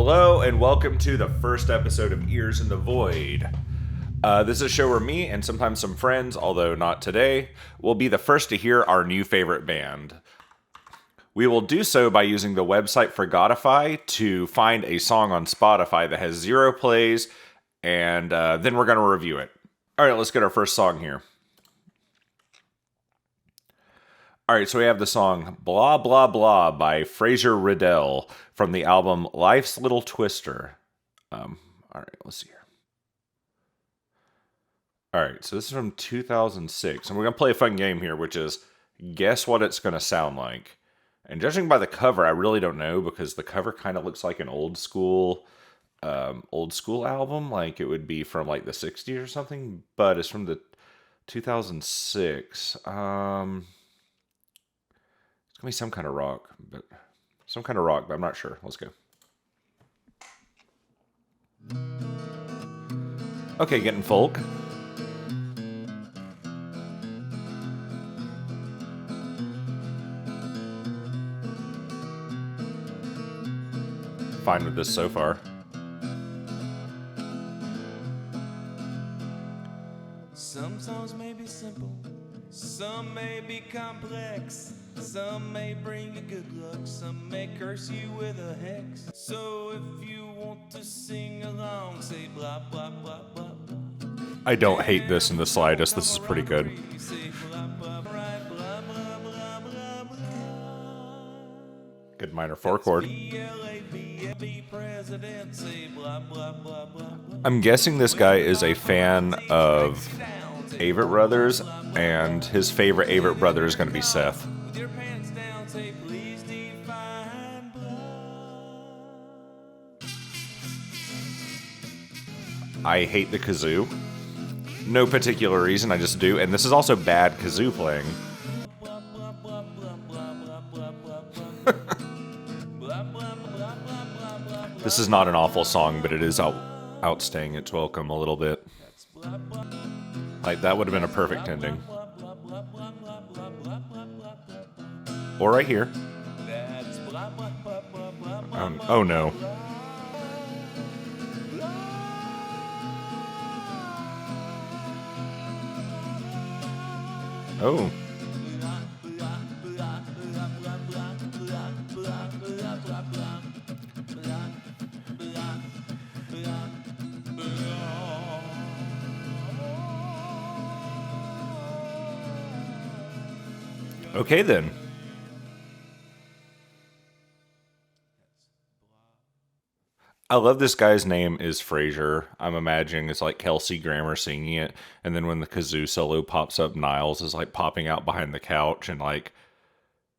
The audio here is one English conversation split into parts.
Hello and welcome to the first episode of Ears in the Void. This is a show where me and sometimes some friends, although not today, will be the first to hear our new favorite band. We will do so by using the website Forgotify to find a song on Spotify that has 0 plays, and then we're going to review it. Alright, let's get our first song here. Alright, so we have the song Blah Blah Blah by Frazier Riddel from the album Life's Little Twister. Alright, let's see here. Alright, so this is from 2006, and we're going to play a fun game here, which is guess what it's going to sound like. And judging by the cover, I really don't know, because the cover kind of looks like an old school album, like it would be from like the 60s or something, but it's from the 2006. It's gonna be some kind of rock, but I'm not sure. Let's go. Okay, getting folk. Fine with this so far. Some songs may be simple, some may be complex, some may bring you good luck, some may curse you with a hex. So if you want to sing along, say blah blah blah blah blah. I don't hate this in the slightest. This is pretty good. Good minor 4 chord. I'm guessing this guy is a fan of Avett Brothers, and his favorite Avett brother is going to be Seth. I hate the kazoo. No particular reason, I just do. And this is also bad kazoo playing. This is not an awful song, but it is outstaying its welcome a little bit. Like, that would have been a perfect ending. Or right here. Oh no. Oh. Okay then. I love this guy's name is Frazier. I'm imagining it's like Kelsey Grammer singing it, and then when the kazoo solo pops up, Niles is like popping out behind the couch, and like,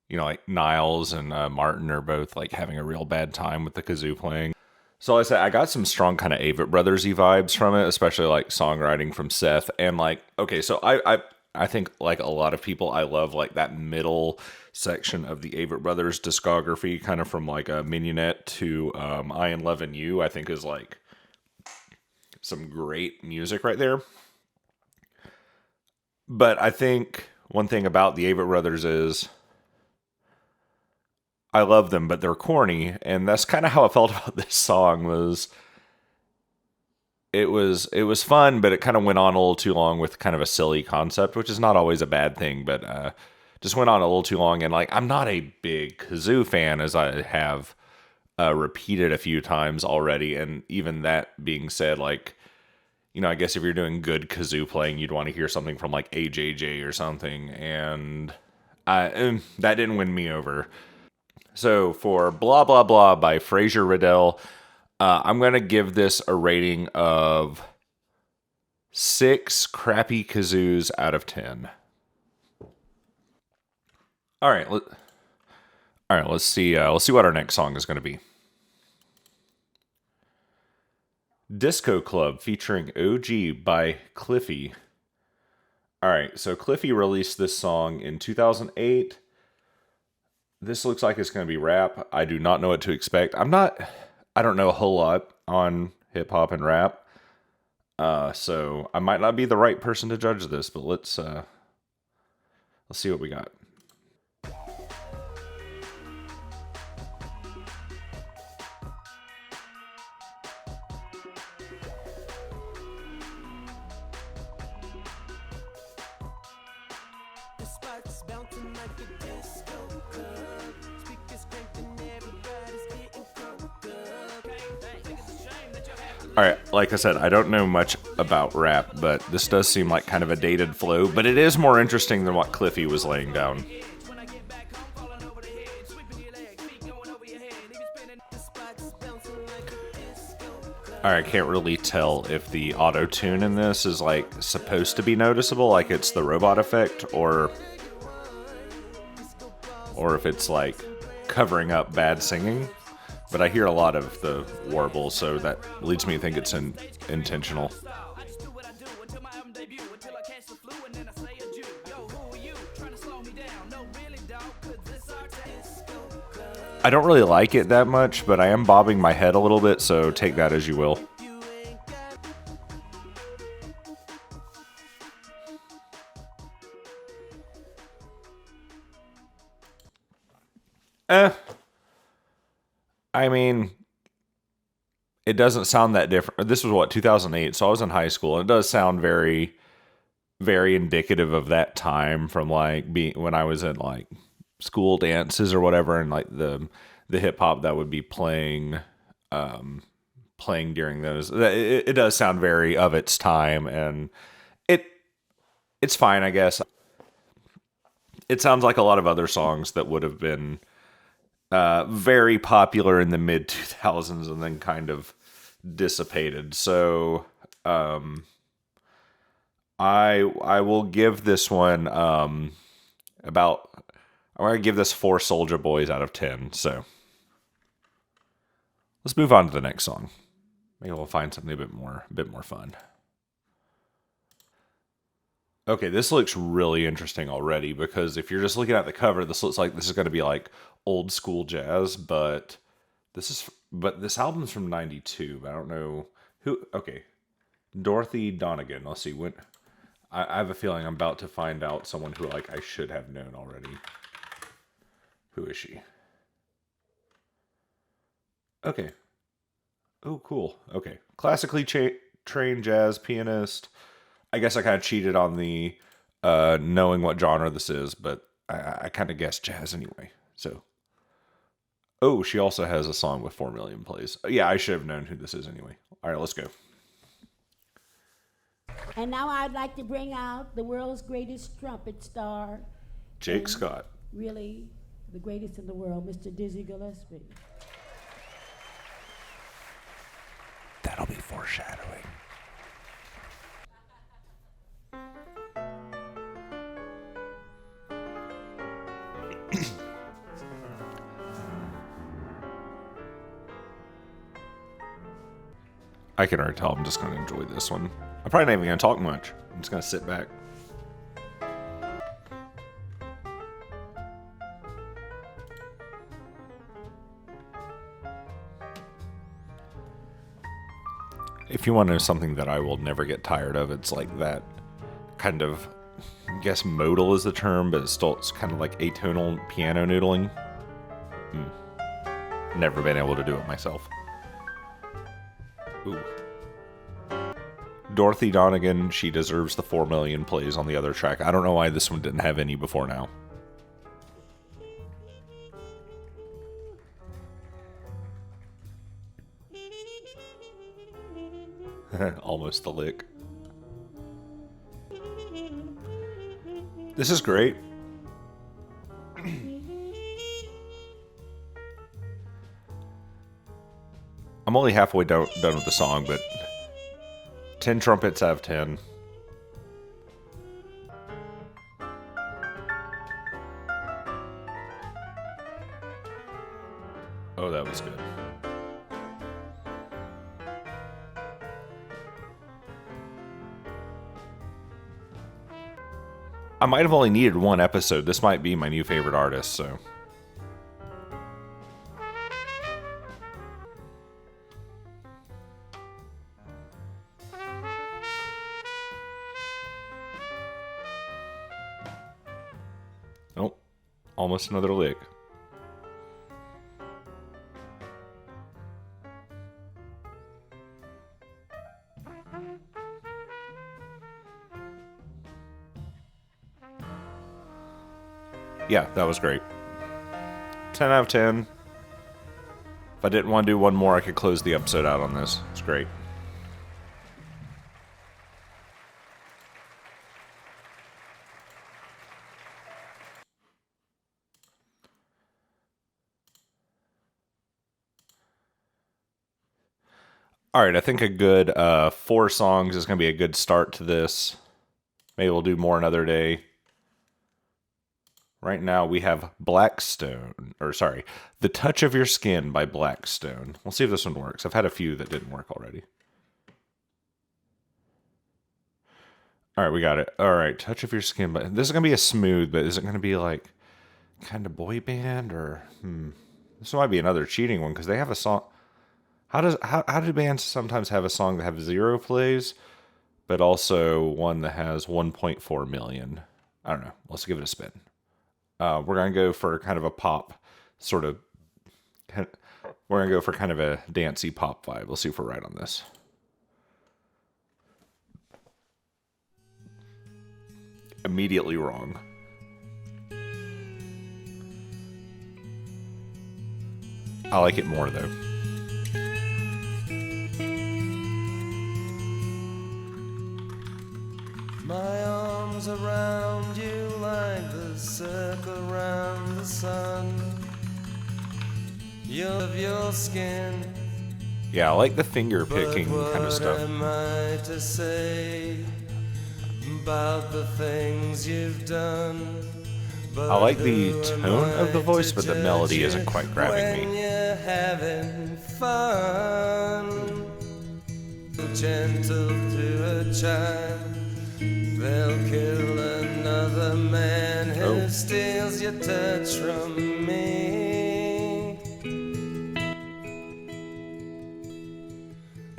you know, like Niles and Martin are both like having a real bad time with the kazoo playing. So like I said, I got some strong kind of Avett Brothers-y vibes from it, especially like songwriting from Seth, and like, okay, so I think like a lot of people, I love like that middle section of the Avett Brothers discography, kind of from like a Mignonette to I Am Lovin' You, I think is like some great music right there. But I think one thing about the Avett Brothers is I love them, but they're corny, and that's kind of how I felt about this song. It was fun, but it kind of went on a little too long with kind of a silly concept, which is not always a bad thing, but just went on a little too long. And like, I'm not a big kazoo fan, as I have repeated a few times already. And even that being said, like, you know, I guess if you're doing good kazoo playing, you'd want to hear something from like AJJ or something. And that didn't win me over. So for Blah Blah Blah by Frazier Riddel, I'm going to give this a rating of 6 crappy kazoos out of 10. All right, let's see what our next song is going to be. Disco Club featuring OG by Cliffy. All right, so Cliffy released this song in 2008. This looks like it's going to be rap. I do not know what to expect. I don't know a whole lot on hip hop and rap. So I might not be the right person to judge this, but let's see what we got. bouncing like a disco club. Speakers cranking, everybody's getting crunk up. Think it's a shame that you have to. All right, like I said, I don't know much about rap, but this does seem like kind of a dated flow, but it is more interesting than what Cliffy was laying down. When I get back home, falling over the head, sweeping your leg, feet going over your head, leave you spinning the spots, bouncing like a disco club. All right, I can't really tell if the auto-tune in this is like supposed to be noticeable, like it's the robot effect, or if it's like covering up bad singing. But I hear a lot of the warble, so that leads me to think it's intentional. I just do what I do until my album debut, until I catch the flu and then I say a Jew. Yo, who are you? Trying to slow me down? No, really, dog, 'cause this our disco club. I don't really like it that much, but I am bobbing my head a little bit, so take that as you will. You ain't got I mean, it doesn't sound that different. This was what, 2008, so I was in high school, and it does sound very, very indicative of that time from like being when I was in like school dances or whatever, and like the hip hop that would be playing during those. It does sound very of its time, and it's fine, I guess. It sounds like a lot of other songs that would have been very popular in the mid 2000s and then kind of dissipated. So I will give this one I'm going to give this 4 Soldier Boys out of 10. So let's move on to the next song. Maybe we'll find something a bit more fun. Okay, this looks really interesting already, because if you're just looking at the cover, this looks like this is going to be like old school jazz, but this album's from 92. But I don't know who. Okay, Dorothy Donegan. Let's see when. I have a feeling I'm about to find out someone who like I should have known already. Who is she? Okay. Oh, cool. Okay, classically trained jazz pianist. I guess I kind of cheated on the knowing what genre this is, but I kind of guessed jazz anyway. So, oh, she also has a song with 4 million plays. Yeah, I should have known who this is anyway. All right, let's go. And now I'd like to bring out the world's greatest trumpet star. Jake and Scott. Really, the greatest in the world, Mr. Dizzy Gillespie. That'll be foreshadowing. I can already tell I'm just going to enjoy this one. I'm probably not even going to talk much. I'm just going to sit back. If you want to know something that I will never get tired of, it's like that kind of, I guess modal is the term, but it's kind of like atonal piano noodling. Never been able to do it myself. Ooh. Dorothy Donegan, she deserves the 4 million plays on the other track. I don't know why this one didn't have any before now. Almost the lick. This is great. I'm only halfway done with the song, but 10 trumpets out of 10. Oh, that was good. I might have only needed one episode. This might be my new favorite artist, so. Oh, almost another lick. Yeah, that was great. 10 out of 10. If I didn't want to do one more, I could close the episode out on this. It's great. All right, I think a good 4 songs is going to be a good start to this. Maybe we'll do more another day. Right now we have Blackstone, or sorry, The Touch of Your Skin by Blackstone. We'll see if this one works. I've had a few that didn't work already. All right, we got it. All right, Touch of Your Skin. But this is going to be a smooth, but is it going to be like kind of boy band or This might be another cheating one because they have a song. How do bands sometimes have a song that have 0 plays, but also one that has 1.4 million? I don't know. Let's give it a spin. We're gonna go for kind of a pop sort of. We're gonna go for kind of a dancey pop vibe. We'll see if we're right on this. Immediately wrong. I like it more though. My arms around you like the circle around the sun. Your skin. Yeah, I like the finger picking kind of stuff. What am I to say about the things you've done? I like the tone of the voice, but the melody isn't quite grabbing when me. You're having fun, gentle to a child. They'll kill another man who steals your touch from me.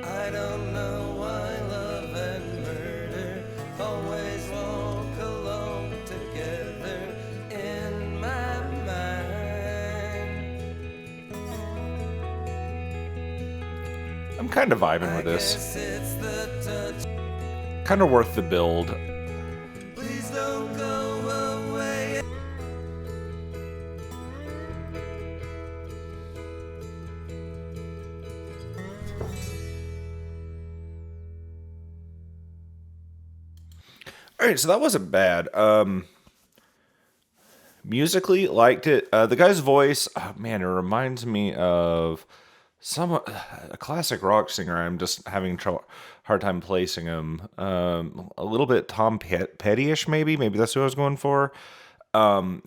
I don't know why love and murder always walk alone together in my mind. I'm kind of vibing with this. Guess it's the touch. Kind of worth the build. Please don't go away. All right, so that wasn't bad. Musically, liked it. The guy's voice, oh, man, it reminds me of a classic rock singer. I'm just having hard time placing him. A little bit Tom Petty-ish, maybe. Maybe that's who I was going for. I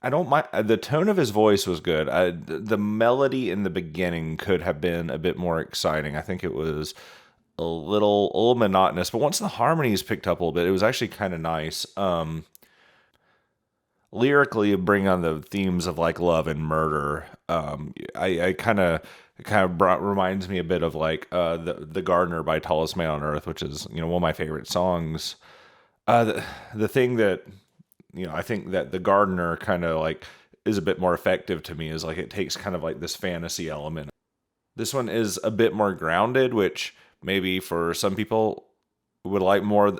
don't mind. The tone of his voice was good. The melody in the beginning could have been a bit more exciting. I think it was a little monotonous, but once the harmonies picked up a little bit, it was actually kind of nice. Lyrically, bring on the themes of like love and murder. I kind of reminds me a bit of like the Gardener by Tallest Man on Earth, which is one of my favorite songs. The thing that I think that the Gardener kind of like is a bit more effective to me is like it takes kind of like this fantasy element. This one is a bit more grounded, which maybe for some people would like more,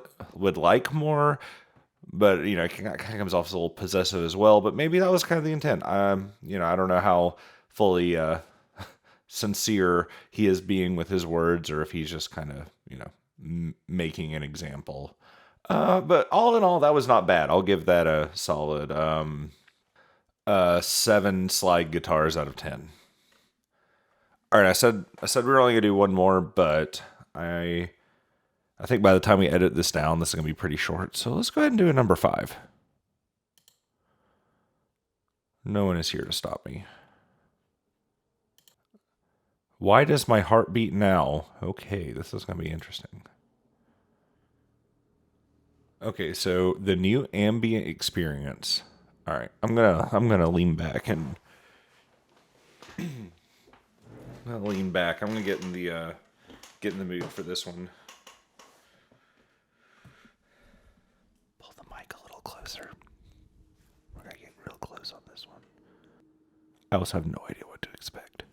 but it kind of comes off as a little possessive as well. But maybe that was kind of the intent. I don't know how fully sincere he is being with his words, or if he's just kind of making an example. But all in all, that was not bad. I'll give that a solid 7 slide guitars out of 10. All right, I said we were only gonna do one more, but I think by the time we edit this down, this is gonna be pretty short. So let's go ahead and do a number 5. No one is here to stop me. Why does my heart beat now? Okay, this is gonna be interesting. Okay, so the new ambient experience. All right, I'm gonna lean back and I'm gonna get in the mood for this one. Pull the mic a little closer. We're gonna get real close on this one. I also have no idea what to expect.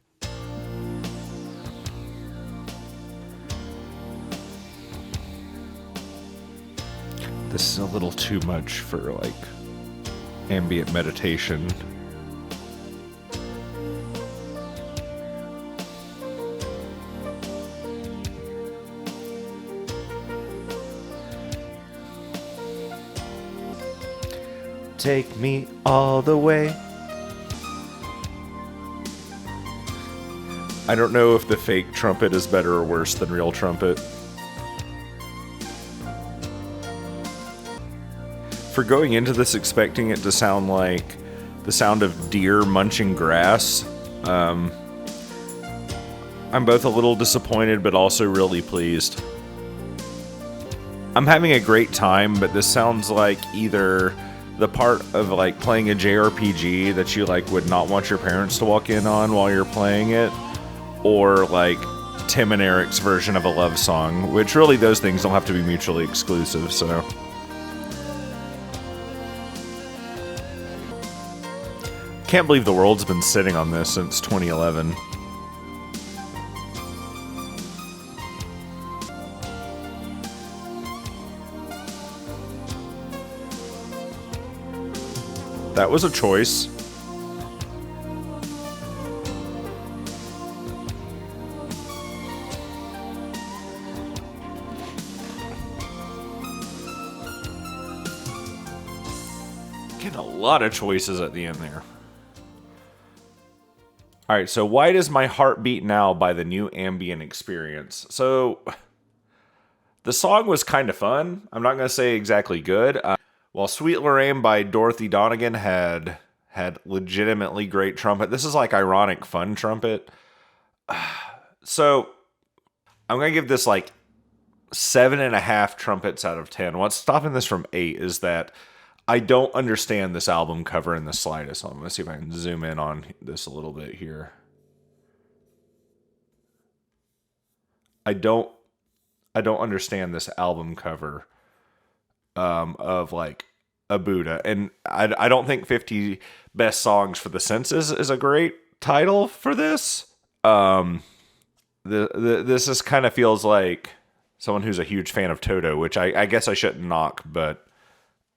This is a little too much for like ambient meditation. Take me all the way. I don't know if the fake trumpet is better or worse than real trumpet. For going into this expecting it to sound like the sound of deer munching grass, I'm both a little disappointed but also really pleased. I'm having a great time, but this sounds like either the part of like playing a JRPG that you like would not want your parents to walk in on while you're playing it, or like Tim and Eric's version of a love song, which really those things don't have to be mutually exclusive, so. Can't believe the world's been sitting on this since 2011. That was a choice. Getting a lot of choices at the end there. Alright, so Why Does My Heart Beat Now by the new Ambient Experience. So, the song was kind of fun. I'm not going to say exactly good. While Sweet Lorraine by Dorothy Donegan had legitimately great trumpet, this is like ironic fun trumpet. So, I'm going to give this like 7.5 trumpets out of 10. What's stopping this from 8 is that I don't understand this album cover in the slightest. I'm going to see if I can zoom in on this a little bit here. I don't understand this album cover of like a Buddha. And I don't think 50 Best Songs for the Senses is a great title for this. This just kind of feels like someone who's a huge fan of Toto, which I guess I shouldn't knock, but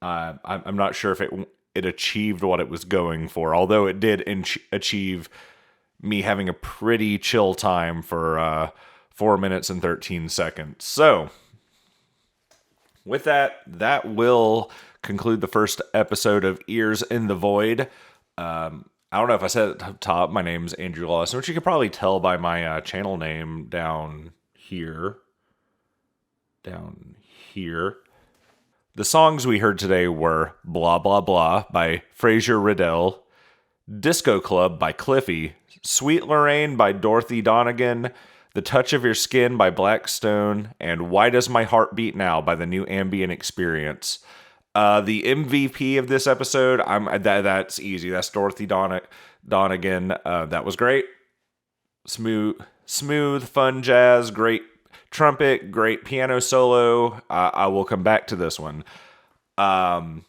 I'm not sure if it achieved what it was going for, although it did achieve me having a pretty chill time for 4 minutes and 13 seconds. So, with that will conclude the first episode of Ears in the Void. I don't know if I said it at the top, my name's Andrew Lawson, which you can probably tell by my channel name down here. The songs we heard today were Blah Blah Blah by Frazier, Riddel, Disco Club by Cliffy, Sweet Lorraine by Dorothy Donegan, The Touch of Your Skin by Blackstone, and Why Does My Heart Beat Now by the new Ambient Experience. The MVP of this episode, that's easy. That's Dorothy Donegan. That was great. Smooth, fun jazz, great trumpet, great piano solo. I will come back to this one. The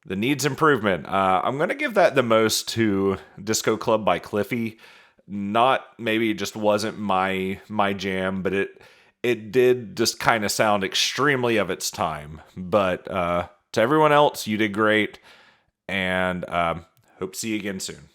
needs improvement. I'm going to give that the most to Disco Club by Cliffy. Maybe it just wasn't my jam, but it did just kind of sound extremely of its time. But to everyone else, you did great, and hope to see you again soon.